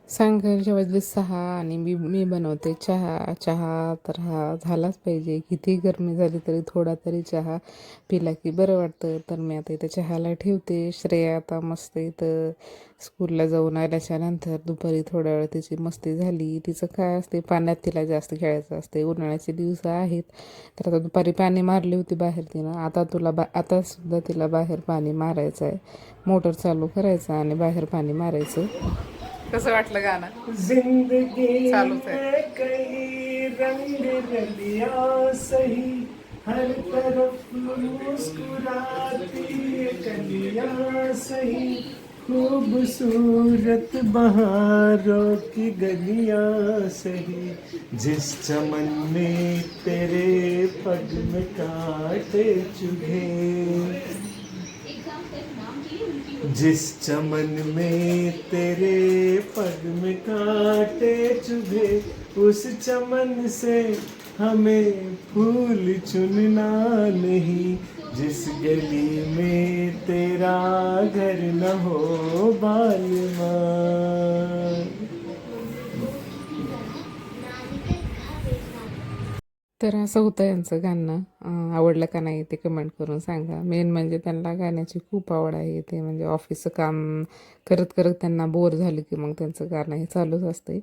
सांगायच्या वाजले 6 आणि मी बनवते चहा. चहा तर हा झालाच पाहिजे. किती गरमी झाली तरी थोडा तरी चहा पिला की बरं वाटतं. तर मी आता इथं चहाला ठेवते. श्रेया आता मस्त इथं स्कूलला जाऊन आल्याच्या नंतर दुपारी थोड्या वेळ तिची मस्ती झाली. तिचं काय असते, पाण्यात तिला जास्त खेळायचं असते. उन्हाळ्याचे दिवस आहेत तर आता दुपारी पाणी मारली होती बाहेर तिनं. आता सुद्धा तिला बाहेर पाणी मारायचं आहे. मोटर चालू करायचं आणि बाहेर पाणी मारायचं. कसं वाटलं गाणं? जिंदगी चालूच आहे. में कई रंग रलिया सही, हर तरफ मुस्कुराती कलियां सही, खूबसूरत बहारों की गलियां सही, जिस चमन में तेरे पग में कांटे चुभे, जिस चमन में तेरे पग में कांटे चुभे, उस चमन से हमें फूल चुनना नहीं, जिस गली में तेरा घर न हो बालमा. तर असं होतं यांचं गाणं. आवडलं का नाही ते कमेंट करून सांगा. मेन म्हणजे त्यांना गाण्याची खूप आवड आहे. ते म्हणजे ऑफिसचं काम करत करत त्यांना बोर झालं की मग त्यांचं गाणं हे चालूच असते.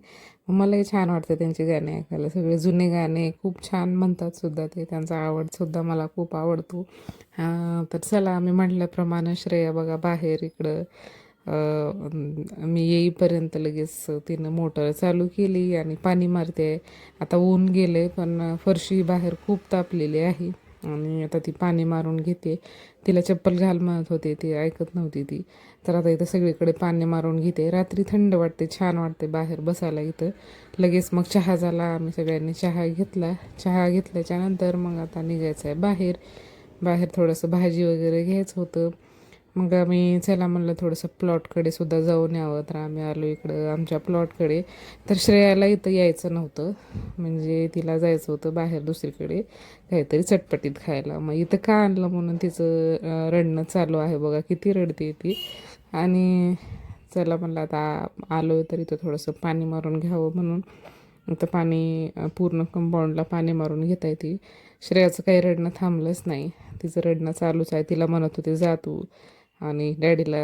मलाही छान वाटतं त्यांची गाणी ऐकायला. सगळे जुने गाणे खूप छान म्हणतात सुद्धा ते. त्यांचा आवडसुद्धा मला खूप आवडतो. तर चला, मी म्हटल्याप्रमाणे श्रेया बघा बाहेर इकडं मी येईपर्यंत लगेच तिनं मोटर चालू केली आणि पाणी मारते. आता ऊन गेले पण फरशी बाहेर खूप तापलेली आहे आणि आता ती पाणी मारून घेते. तिला चप्पल घाल म्हणत होते, ती ऐकत नव्हती ती. तर आता इथं सगळीकडे पाणी मारून घेते. रात्री थंड वाटते, छान वाटते बाहेर बसायला इथं. लगेच मग चहा झाला. आम्ही सगळ्यांनी चहा घेतला. चहा घेतल्याच्या नंतर मग आता निघायचं आहे बाहेर. बाहेर थोडंसं भाजी वगैरे घ्यायचं होतं. मग आम्ही चला म्हणलं थोडंसं प्लॉटकडे सुद्धा जाऊन यावं. तर आम्ही आलो इकडं आमच्या प्लॉटकडे. तर श्रेयाला इथं यायचं नव्हतं, म्हणजे तिला जायचं होतं बाहेर दुसरीकडे काहीतरी चटपटीत खायला. मग इथं का आणलं म्हणून तिचं रडणं चालू आहे बघा, किती रडते ती. आणि चला म्हणलं आता आलो तर इथं थोडंसं पाणी मारून घ्यावं म्हणून इथं पाणी पूर्ण कंपाऊंडला पाणी मारून घेता येते. श्रेयाचं काही रडणं थांबलंच नाही, तिचं रडणं चालूच आहे. तिला म्हणत होते जा तू आणि डॅडीला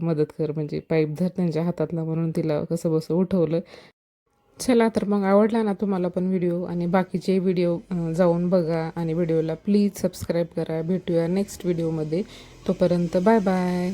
मदत कर, म्हणजे पाईप धर त्यांच्या हातातला म्हणून तिला कसं बसं उठवलं. चला तर मग आवडला ना तुम्हाला पण व्हिडिओ, आणि बाकीचे व्हिडिओ जाऊन बघा आणि व्हिडिओला प्लीज सबस्क्राईब करा. भेटूया नेक्स्ट व्हिडिओमध्ये. तोपर्यंत बाय बाय.